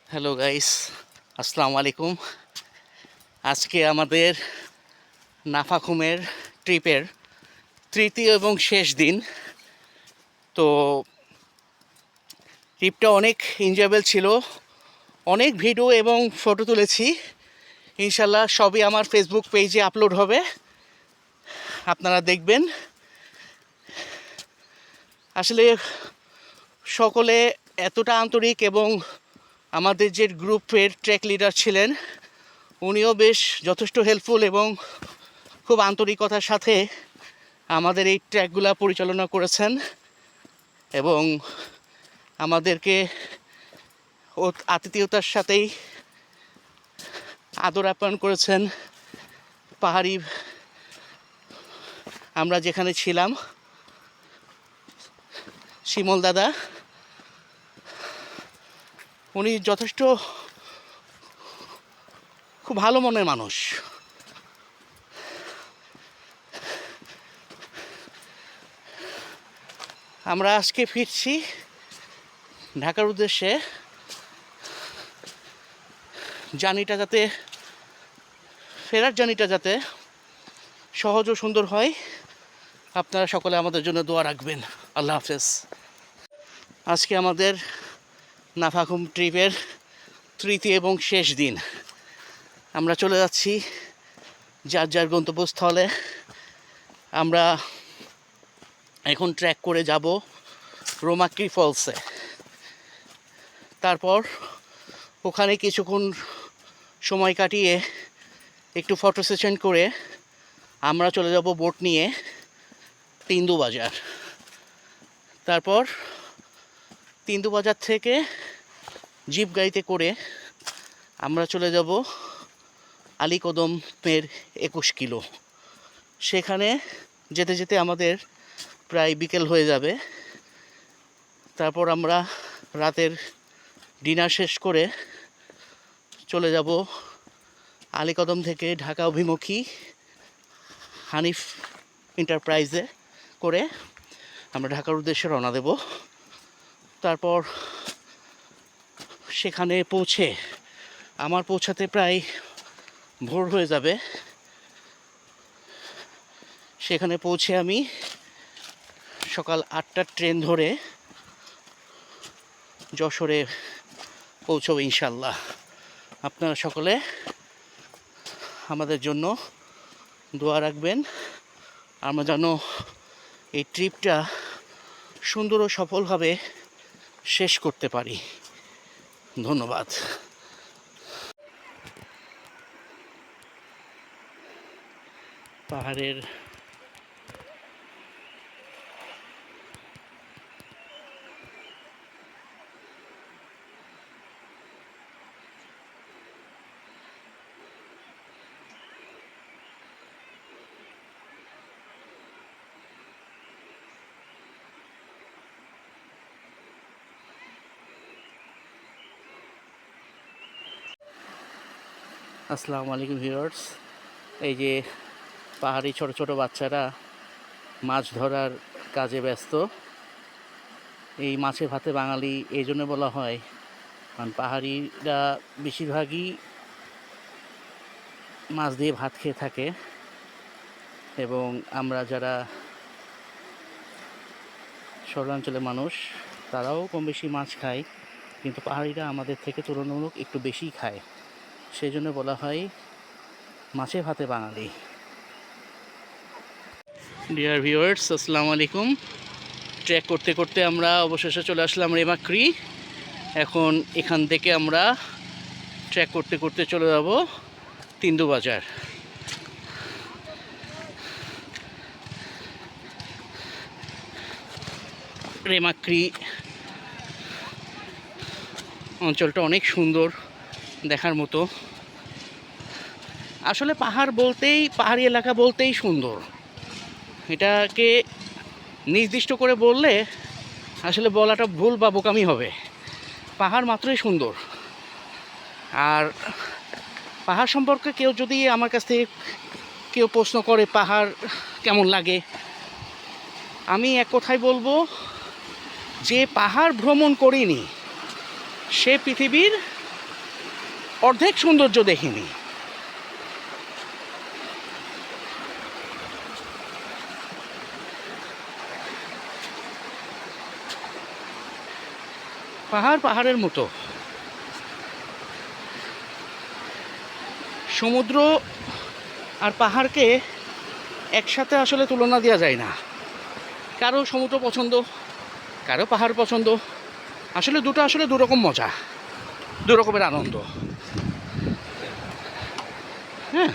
Hello guys, আসসালামু আলাইকুম। আজকে আমাদের নাফাখুমের ট্রিপের তৃতীয় এবং শেষ দিন। তো ট্রিপটা অনেক এনজয়েবল ছিল। অনেক ভিডিও এবং ফটো তুলেছি। ইনশাল্লাহ সবই আমার ফেসবুক পেজে আপলোড হবে, আপনারা দেখবেন। আসলে সকলে এতটা আন্তরিক, এবং আমাদের যে গ্রুপের ট্র্যাক লিডার ছিলেন উনিও বেশ যথেষ্ট হেল্পফুল এবং খুব আন্তরিকতার সাথে আমাদের এই ট্র্যাকগুলো পরিচালনা করেছেন এবং আমাদেরকে আতিথেয়তার সাথেই আদর আপ্যায়ন করেছেন। পাহাড়ি আমরা যেখানে ছিলাম, শিমল দাদা উনি যথেষ্ট খুব ভালো মনের মানুষ। আমরা আজকে ফিরছি ঢাকার উদ্দেশ্যে। ফেরার জার্নিটা যাতে সহজ ও সুন্দর হয়, আপনারা সকলে আমাদের জন্য দোয়া রাখবেন। আল্লাহ হাফেজ। আজকে আমাদের নাফাখুম ট্রিপের তৃতীয় এবং শেষ দিন। আমরা চলে যাচ্ছি যার যার গন্তব্যস্থলে। আমরা এখন ট্র্যাক করে যাব রোমাক্রি ফলসে। তারপর ওখানে কিছুক্ষণ সময় কাটিয়ে একটু ফটো সেশন করে আমরা চলে যাব বোট নিয়ে তিন্দুবাজার। তারপর তিন্দুবাজার থেকে জিপ গাড়িতে করে আমরা চলে যাব আলীকদমের 21 কিলো। সেখানে যেতে যেতে আমাদের প্রায় বিকেল হয়ে যাবে। তারপর আমরা রাতের ডিনার শেষ করে চলে যাব আলীকদম থেকে ঢাকা অভিমুখী হানিফ এন্টারপ্রাইজে করে আমরা ঢাকার উদ্দেশ্যে রওনা দেব। তারপর সেখানে আমার পৌঁছাতে প্রায় ভোর হয়ে যাবে। সেখানে পৌঁছে আমি সকাল 8টার ট্রেন ধরে যশোরে পৌঁছব ইনশাল্লাহ। আপনারা সকলে আমাদের জন্য দোয়া রাখবেন, আমরা যেন এই ট্রিপটা সুন্দর ও সফলভাবে শেষ করতে পারি। ধন্যবাদ। পাহাড়ের আসসালামু আলাইকুম ভিউয়ার্স। এই যে পাহাড়ি ছোট ছোট বাচ্চারা মাছ ধরার কাজে ব্যস্ত। এই মাছে ভাতে বাঙালি এই জন্য বলা হয়, কারণ পাহাড়িরা বেশিরভাগই মাছ দিয়ে ভাত খেয়ে থাকে, এবং আমরা যারা শহরাঞ্চলের মানুষ তারাও কম বেশি মাছ খায়, কিন্তু পাহাড়িরা আমাদের থেকে তুলনামূলক একটু বেশি খায়। সেই জন্য বলা হয় মাছে ভাতে বাঙালি। ডিয়ার ভিউয়ার্স, আসসালামু আলাইকুম। ট্রেক করতে করতে আমরা অবশেষে চলে আসলাম রেমাক্রি। এখন এখান থেকে আমরা ট্রেক করতে করতে চলে যাব তিন্দুবাজার। রেমাক্রি অঞ্চলটা অনেক সুন্দর, দেখার মতো। আসলে পাহাড়ি এলাকা বলতেই সুন্দর। এটাকে নির্দিষ্ট করে বললে আসলে বলাটা ভুল বা বোকামি হবে। পাহাড় মাত্রই সুন্দর। আর পাহাড় সম্পর্কে কেউ যদি আমার কাছ থেকে প্রশ্ন করে পাহাড় কেমন লাগে, আমি এক কথাই বলবো, যে পাহাড় ভ্রমণ করিনি সে পৃথিবীর অর্ধেক সৌন্দর্য দেখিনি। পাহাড় পাহাড়ের মতো, সমুদ্র আর পাহাড়কে একসাথে আসলে তুলনা দেওয়া যায় না। কারো সমুদ্র পছন্দ, কারো পাহাড় পছন্দ, আসলে দুটো আসলে দুরকম মজা, দু রকমের আনন্দ। হ্যাঁ।